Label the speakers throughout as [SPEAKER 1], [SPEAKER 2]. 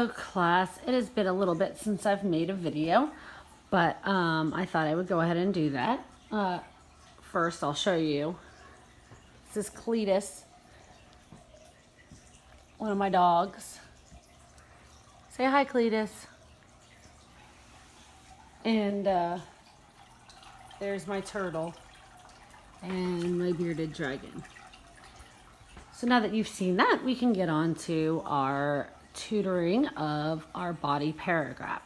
[SPEAKER 1] Hello class, it has been a little bit since I've made a video, but I thought I would go ahead and do that. First I'll show you, this is Cletus, one of my dogs. Say hi, Cletus. And there's my turtle and my bearded dragon. So now that you've seen that, we can get on to our tutoring of our body paragraph.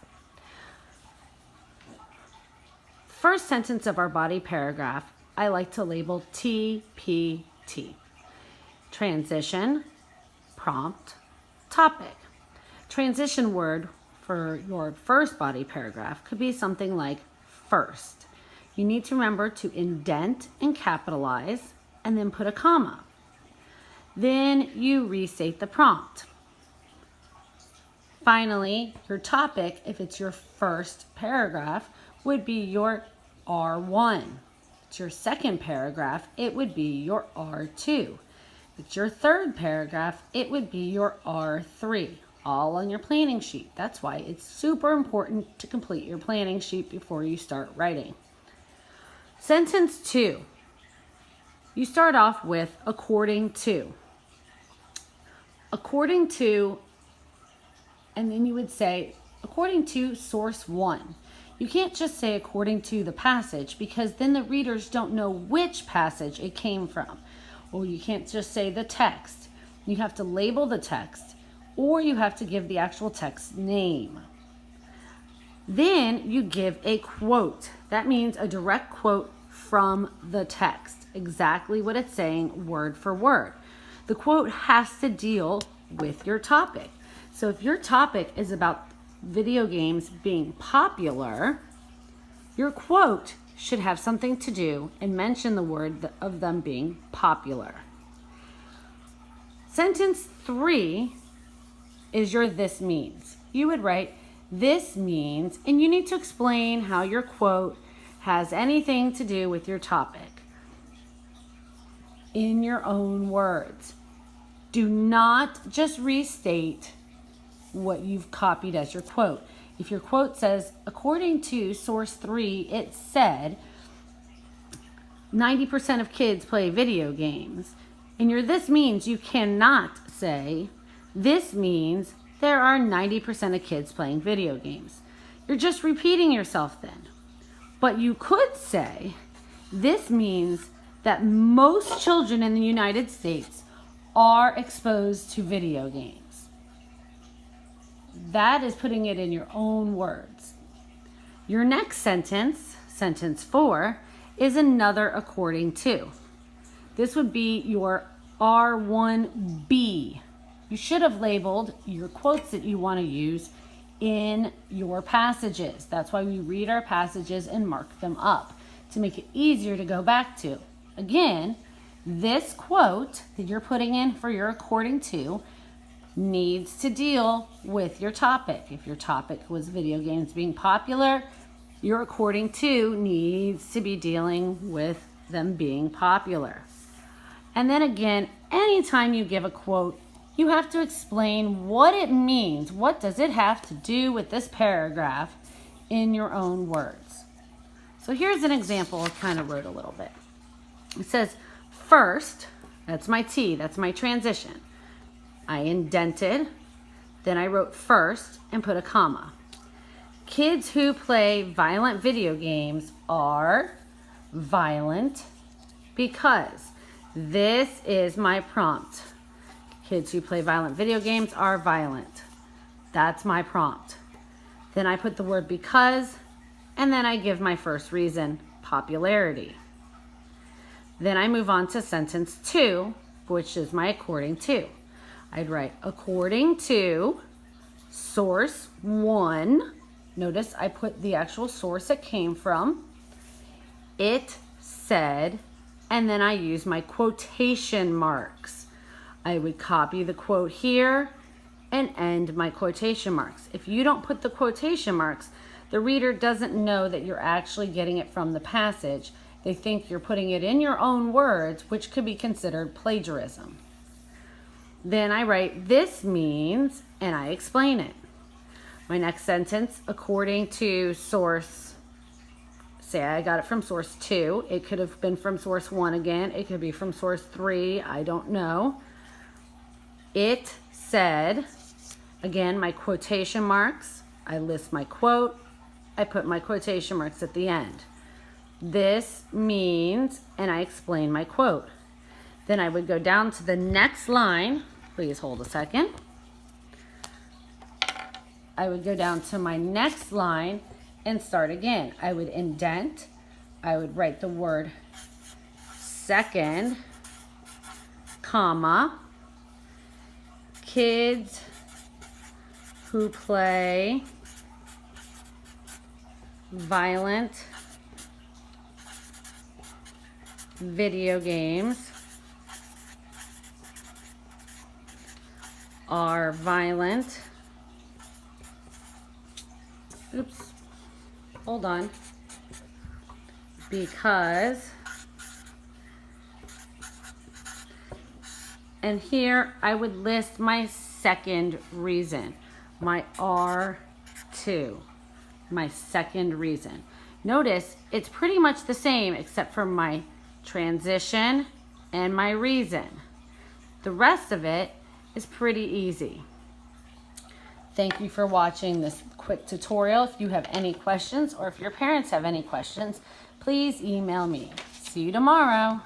[SPEAKER 1] First sentence of our body paragraph, I like to label TPT. Transition, prompt, topic. Transition word for your first body paragraph could be something like first. You need to remember to indent and capitalize and then put a comma. Then you restate the prompt. Finally, your topic, if it's your first paragraph, would be your R1. If it's your second paragraph, it would be your R2. If it's your third paragraph, it would be your R3, all on your planning sheet. That's why it's super important to complete your planning sheet before you start writing. Sentence 2. You start off with according to. According to, and then you would say, according to source 1. You can't just say according to the passage because then the readers don't know which passage it came from. Or you can't just say the text. You have to label the text, or you have to give the actual text name. Then you give a quote. That means a direct quote from the text. Exactly what it's saying, word for word. The quote has to deal with your topic. So if your topic is about video games being popular, your quote should have something to do and mention the word of them being popular. Sentence 3 is your this means. You would write this means, and you need to explain how your quote has anything to do with your topic in your own words. Do not just restate what you've copied as your quote. If your quote says, according to source 3, it said 90% of kids play video games, and your this means, you cannot say, this means there are 90% of kids playing video games. You're just repeating yourself then. But you could say, this means that most children in the United States are exposed to video games. That is putting it in your own words. Your next sentence, sentence 4, is another according to. This would be your R1B. You should have labeled your quotes that you want to use in your passages. That's why we read our passages and mark them up to make it easier to go back to. Again, this quote that you're putting in for your according to needs to deal with your topic. If your topic was video games being popular, your according to needs to be dealing with them being popular. And then again, anytime you give a quote, you have to explain what it means. What does it have to do with this paragraph in your own words? So here's an example. I kind of wrote a little bit. It says, first, that's my T, that's my transition. I indented, then I wrote first and put a comma. Kids who play violent video games are violent because this is my prompt. Kids who play violent video games are violent. That's my prompt. Then I put the word because, and then I give my first reason, popularity. Then I move on to sentence 2, which is my according to. I'd write according to source 1. Notice I put the actual source it came from. It said, and then I use my quotation marks. I would copy the quote here and end my quotation marks. If you don't put the quotation marks, the reader doesn't know that you're actually getting it from the passage. They think you're putting it in your own words, which could be considered plagiarism. Then I write this means, and I explain it. My next sentence, according to source, say I got it from source 2. It could have been from source 1 again. It could be from source 3. I don't know. It said, again, my quotation marks. I list my quote. I put my quotation marks at the end. This means, and I explain my quote. Then I would go down to the next line. Please hold a second. I would go down to my next line and start again. I would indent. I would write the word second, comma, kids who play violent video games are violent. Oops, hold on. Because, and here I would list my second reason, my R2, my second reason. Notice it's pretty much the same except for my transition and my reason. The rest of it is pretty easy. Thank you for watching this quick tutorial. If you have any questions or if your parents have any questions, please email me. See you tomorrow.